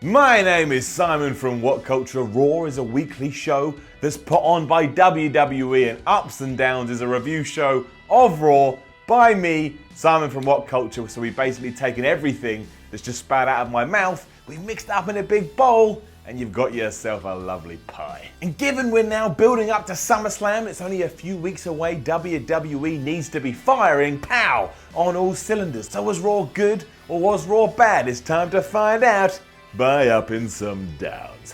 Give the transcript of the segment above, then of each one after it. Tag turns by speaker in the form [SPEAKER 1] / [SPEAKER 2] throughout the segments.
[SPEAKER 1] My name is Simon from WhatCulture. Raw is a weekly show that's put on by WWE, and Ups and Downs is a review show of Raw by me, Simon from WhatCulture. So we've basically taken everything that's just spat out of my mouth, we've mixed it up in a big bowl, and you've got yourself a lovely pie. And given we're now building up to SummerSlam, it's only a few weeks away, WWE needs to be firing, pow, on all cylinders. So was Raw good or was Raw bad? It's time to find out by upping some downs.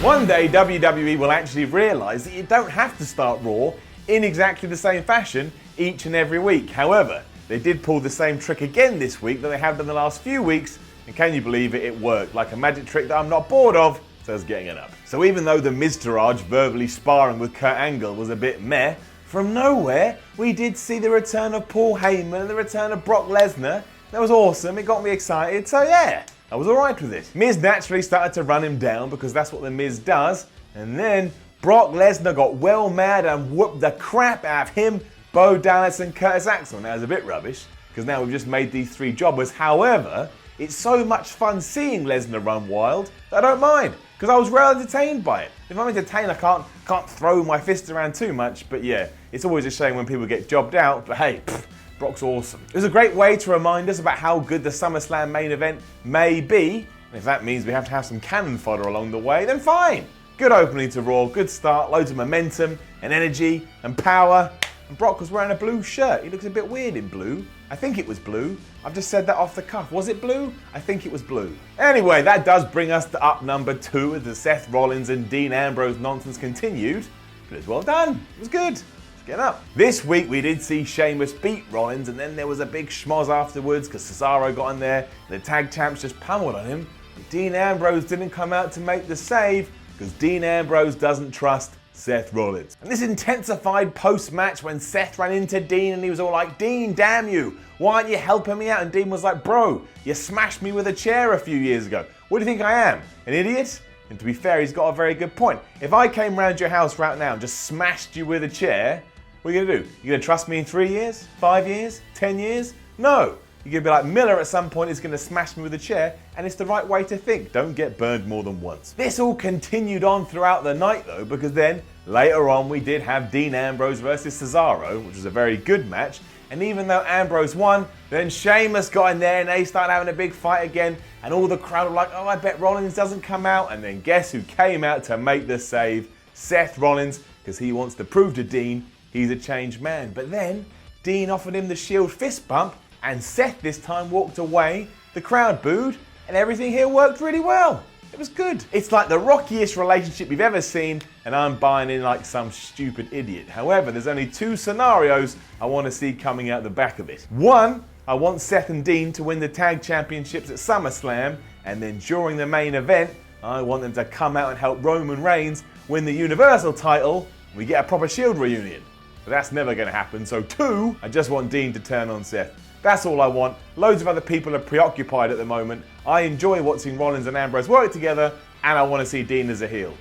[SPEAKER 1] One day WWE will actually realise that you don't have to start Raw in exactly the same fashion each and every week. However, they did pull the same trick again this week that they have done the last few weeks, and can you believe it, it worked. Like a magic trick that I'm not bored of, so it's getting it up. So even though the Miztourage verbally sparring with Kurt Angle was a bit meh, from nowhere we did see the return of Paul Heyman and the return of Brock Lesnar. That was awesome, it got me excited, so yeah, I was alright with it. Miz naturally started to run him down because that's what the Miz does, and then Brock Lesnar got well mad and whooped the crap out of him, Bo Dallas and Curtis Axel. Now it's a bit rubbish because now we've just made these three jobbers. However, it's so much fun seeing Lesnar run wild that I don't mind because I was well entertained by it. If I'm entertained, I can't throw my fist around too much, but yeah, it's always a shame when people get jobbed out, but hey, Brock's awesome. It was a great way to remind us about how good the SummerSlam main event may be, and if that means we have to have some cannon fodder along the way, then fine. Good opening to Raw, good start, loads of momentum and energy and power. And Brock was wearing a blue shirt. He looks a bit weird in blue. I think it was blue. I've just said that off the cuff. Was it blue? I think it was blue. Anyway, that does bring us to up number 2 as the Seth Rollins and Dean Ambrose nonsense continued. But it's well done. It was good. Let's get up. This week we did see Sheamus beat Rollins, and then there was a big schmoz afterwards because Cesaro got in there. The tag champs just pummeled on him. But Dean Ambrose didn't come out to make the save because Dean Ambrose doesn't trust Seth Rollins. And this intensified post-match when Seth ran into Dean and he was all like, "Dean, damn you, why aren't you helping me out?" And Dean was like, "Bro, you smashed me with a chair a few years ago. What do you think I am, an idiot?" And to be fair, he's got a very good point. If I came round your house right now and just smashed you with a chair, what are you gonna do? You gonna trust me in 3 years, 5 years, 10 years? No. You're gonna be like, Miller at some point is gonna smash me with a chair, and it's the right way to think. Don't get burned more than once. This all continued on throughout the night though, because then later on we did have Dean Ambrose versus Cesaro, which was a very good match. And even though Ambrose won, then Sheamus got in there and they started having a big fight again, and all the crowd were like, "Oh, I bet Rollins doesn't come out." And then guess who came out to make the save? Seth Rollins, because he wants to prove to Dean he's a changed man. But then Dean offered him the Shield fist bump, and Seth this time walked away, the crowd booed, and everything here worked really well. It was good. It's like the rockiest relationship we've ever seen, and I'm buying in like some stupid idiot. However, there's only 2 scenarios I want to see coming out the back of it. One, I want Seth and Dean to win the tag championships at SummerSlam, and then during the main event, I want them to come out and help Roman Reigns win the Universal title, and we get a proper Shield reunion. But that's never going to happen. So 2, I just want Dean to turn on Seth. That's all I want. Loads of other people are preoccupied at the moment. I enjoy watching Rollins and Ambrose work together, and I want to see Dean as a heel.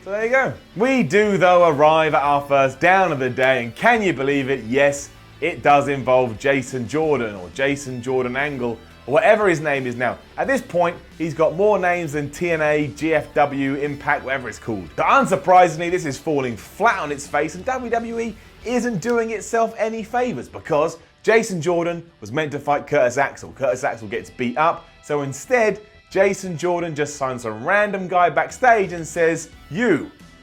[SPEAKER 1] So there you go. We do, though, arrive at our first down of the day, and can you believe it? Yes, it does involve Jason Jordan, or Jason Jordan Angle, or whatever his name is now. At this point, he's got more names than TNA, GFW, Impact, whatever it's called. But unsurprisingly, this is falling flat on its face, and WWE isn't doing itself any favours because Jason Jordan was meant to fight Curtis Axel. Curtis Axel gets beat up, so instead, Jason Jordan just signs a random guy backstage and says,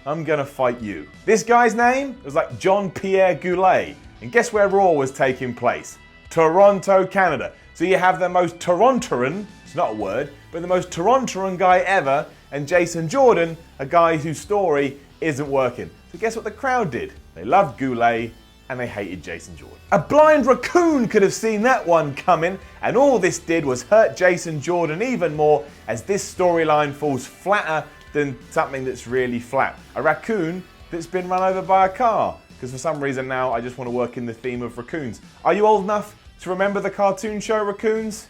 [SPEAKER 1] I'm gonna fight you. This guy's name was like John Pierre Goulet, and guess where Raw was taking place? Toronto, Canada. So you have the most Torontoan, it's not a word, but the most Torontoan guy ever, and Jason Jordan, a guy whose story isn't working. So guess what the crowd did? They loved Goulet, and they hated Jason Jordan. A blind raccoon could have seen that one coming, and all this did was hurt Jason Jordan even more as this storyline falls flatter than something that's really flat. A raccoon that's been run over by a car, because for some reason now I just want to work in the theme of raccoons. Are you old enough to remember the cartoon show Raccoons?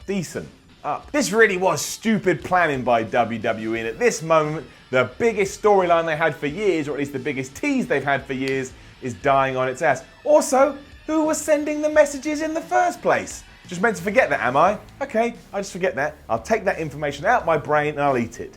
[SPEAKER 1] Decent. Up. This really was stupid planning by WWE, and at this moment, the biggest storyline they had for years, or at least the biggest tease they've had for years, is dying on its ass. Also, Who was sending the messages in the first place? Just meant to forget that, am I? Okay, I just forget that. I'll take that information out my brain and I'll eat it.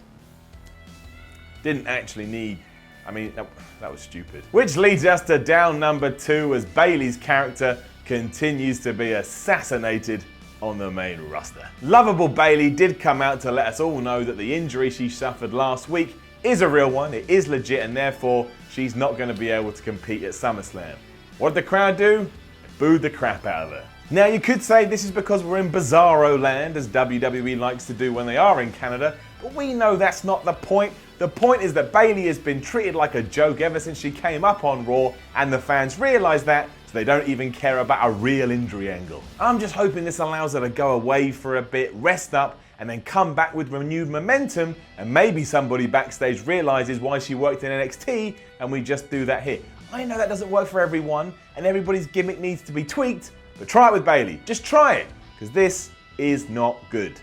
[SPEAKER 1] Didn't actually need... I mean, that was stupid. Which leads us to down number 2 as Bayley's character continues to be assassinated on the main roster. Lovable Bayley did come out to let us all know that the injury she suffered last week is a real one, it is legit, and therefore she's not going to be able to compete at SummerSlam. What did the crowd do? They booed the crap out of her. Now you could say this is because we're in Bizarro land, as WWE likes to do when they are in Canada, but we know that's not the point. The point is that Bayley has been treated like a joke ever since she came up on Raw, and the fans realise that, so they don't even care about a real injury angle. I'm just hoping this allows her to go away for a bit, rest up, and then come back with renewed momentum, and maybe somebody backstage realises why she worked in NXT, and we just do that here. I know that doesn't work for everyone, and everybody's gimmick needs to be tweaked, but try it with Bayley. Just try it, because this is not good.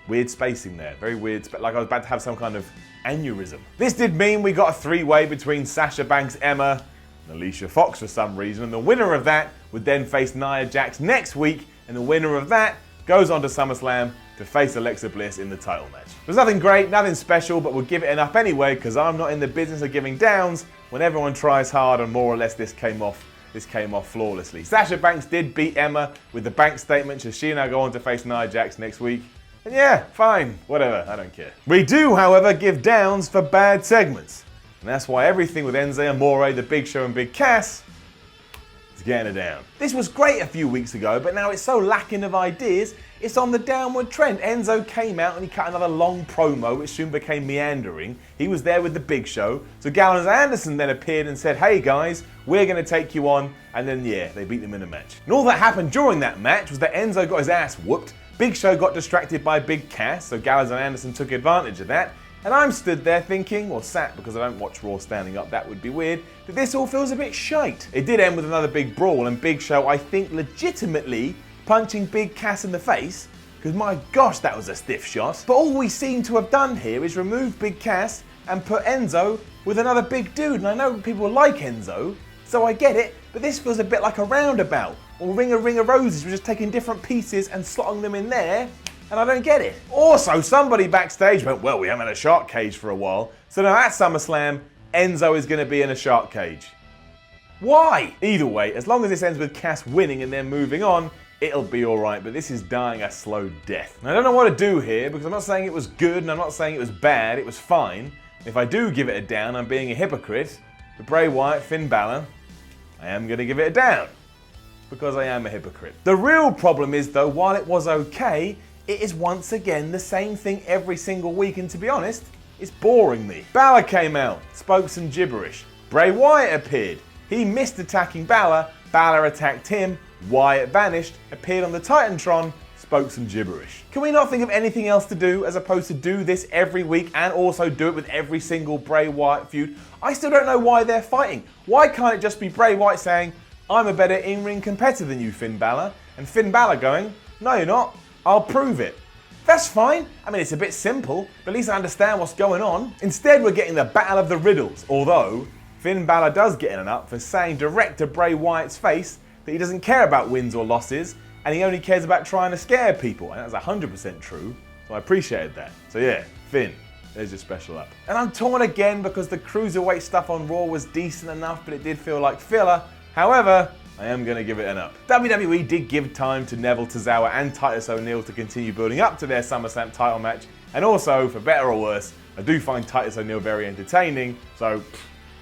[SPEAKER 1] Weird spacing there, very weird, like I was about to have some kind of aneurysm. This did mean we got a 3-way between Sasha Banks, Emma, and Alicia Fox for some reason, and the winner of that would then face Nia Jax next week, and the winner of that goes on to SummerSlam to face Alexa Bliss in the title match. There's nothing great, nothing special, but we'll give it an up anyway, because I'm not in the business of giving downs when everyone tries hard, and more or less this came off flawlessly. Sasha Banks did beat Emma with the bank statement, so she and I go on to face Nia Jax next week. And yeah, fine, whatever, I don't care. We do, however, give downs for bad segments. And that's why everything with Enzo Amore, The Big Show and Big Cass is getting a down. This was great a few weeks ago, but now it's so lacking of ideas, it's on the downward trend. Enzo came out and he cut another long promo, which soon became meandering. He was there with The Big Show. So Gallows and Anderson then appeared and said, hey guys, we're going to take you on. And then, yeah, they beat them in a match. And all that happened during that match was that Enzo got his ass whooped. Big Show got distracted by Big Cass, so Gallows and Anderson took advantage of that. And I'm stood there thinking, or sat because I don't watch Raw standing up, that would be weird, that this all feels a bit shite. It did end with another big brawl, and Big Show, I think, legitimately punching Big Cass in the face, because my gosh, that was a stiff shot. But all we seem to have done here is remove Big Cass and put Enzo with another big dude. And I know people like Enzo, so I get it, but this feels a bit like a roundabout, or Ring of Roses. We're just taking different pieces and slotting them in there, and I don't get it. Also, somebody backstage went, well, we haven't had a shark cage for a while, so now at SummerSlam, Enzo is going to be in a shark cage. Why? Either way, as long as this ends with Cass winning and then moving on, it'll be alright, but this is dying a slow death. And I don't know what to do here, because I'm not saying it was good and I'm not saying it was bad, it was fine. If I do give it a down, I'm being a hypocrite. But Bray Wyatt, Finn Balor, I am going to give it a down, because I am a hypocrite. The real problem is though, while it was okay, it is once again the same thing every single week, and to be honest, it's boring me. Balor came out, spoke some gibberish. Bray Wyatt appeared. He missed attacking Balor, Balor attacked him, Wyatt vanished, appeared on the Titantron, spoke some gibberish. Can we not think of anything else to do as opposed to do this every week and also do it with every single Bray Wyatt feud? I still don't know why they're fighting. Why can't it just be Bray Wyatt saying, I'm a better in-ring competitor than you, Finn Balor, and Finn Balor going, no you're not, I'll prove it. That's fine. I mean, it's a bit simple, but at least I understand what's going on. Instead, we're getting the Battle of the Riddles, although Finn Balor does get in an up for saying direct to Bray Wyatt's face that he doesn't care about wins or losses, and he only cares about trying to scare people, and that's 100% true, so I appreciated that. So yeah, Finn, there's your special up. And I'm torn again because the Cruiserweight stuff on Raw was decent enough, but it did feel like filler. However, I am going to give it an up. WWE did give time to Neville, Tozawa and Titus O'Neil to continue building up to their SummerSlam title match, and also, for better or worse, I do find Titus O'Neil very entertaining, so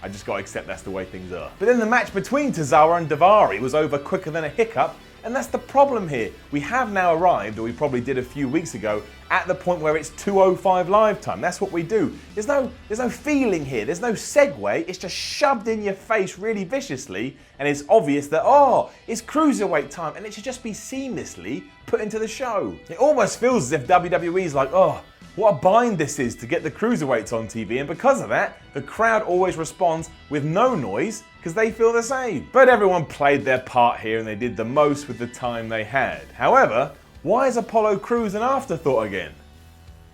[SPEAKER 1] I just got to accept that's the way things are. But then the match between Tozawa and Daivari was over quicker than a hiccup, and that's the problem here. We have now arrived, or we probably did a few weeks ago, at the point where it's 2:05 live time. That's what we do. There's no feeling here. There's no segue. It's just shoved in your face really viciously, and it's obvious that, oh, it's Cruiserweight time, and it should just be seamlessly put into the show. It almost feels as if WWE's like, oh, what a bind this is to get the Cruiserweights on TV, and because of that, the crowd always responds with no noise because they feel the same. But everyone played their part here and they did the most with the time they had. However, why is Apollo Crews an afterthought again?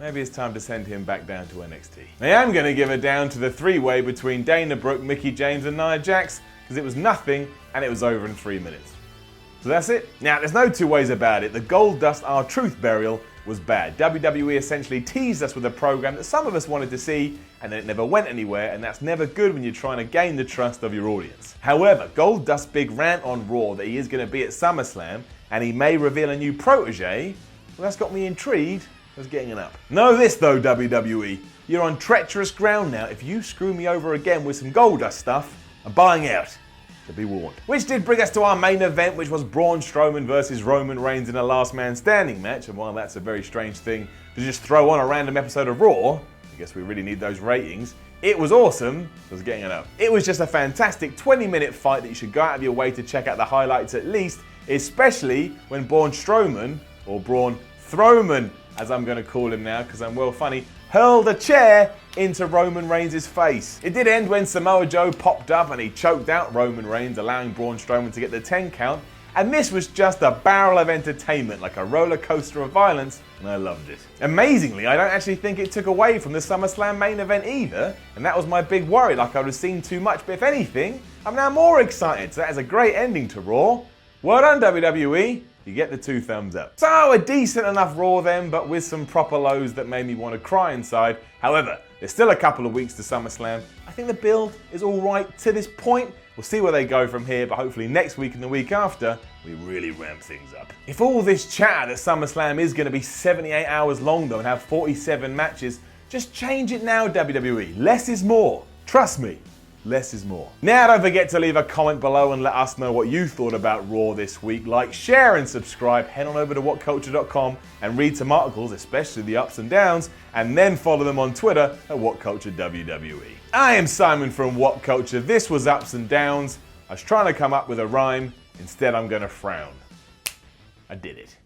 [SPEAKER 1] Maybe it's time to send him back down to NXT. I am going to give it down to the 3-way between Dana Brooke, Mickie James and Nia Jax because it was nothing and it was over in 3 minutes. So that's it. Now, there's no two ways about it. The Gold Dust Our Truth burial was bad. WWE essentially teased us with a program that some of us wanted to see, and then it never went anywhere, and that's never good when you're trying to gain the trust of your audience. However, Goldust's big rant on Raw that he is going to be at SummerSlam, and he may reveal a new protege, well, that's got me intrigued. That's getting an up. Know this though, WWE, you're on treacherous ground now. If you screw me over again with some Goldust stuff, I'm buying out. To be warned. Which did bring us to our main event, which was Braun Strowman versus Roman Reigns in a last man standing match. And while that's a very strange thing to just throw on a random episode of Raw, I guess we really need those ratings. It was awesome. I was getting it up. It was just a fantastic 20-minute fight that you should go out of your way to check out the highlights at least, especially when Braun Strowman, or Braun Throwman, as I'm going to call him now because I'm well funny, hurled a chair into Roman Reigns' face. It did end when Samoa Joe popped up and he choked out Roman Reigns, allowing Braun Strowman to get the 10 count. And this was just a barrel of entertainment, like a roller coaster of violence, and I loved it. Amazingly, I don't actually think it took away from the SummerSlam main event either, and that was my big worry, like I would have seen too much, but if anything, I'm now more excited, so that is a great ending to Raw. Well done, WWE. You get the 2 thumbs up. So a decent enough Raw then, but with some proper lows that made me want to cry inside. However, there's still a couple of weeks to SummerSlam. I think the build is all right to this point. We'll see where they go from here, but hopefully next week and the week after, we really ramp things up. If all this chatter that SummerSlam is going to be 78 hours long though and have 47 matches, just change it now, WWE. Less is more. Trust me. Less is more. Now don't forget to leave a comment below and let us know what you thought about Raw this week. Like, share and subscribe. Head on over to WhatCulture.com and read some articles, especially the ups and downs, and then follow them on Twitter at WhatCultureWWE. I am Simon from WhatCulture. This was Ups and Downs. I was trying to come up with a rhyme. Instead, I'm going to frown. I did it.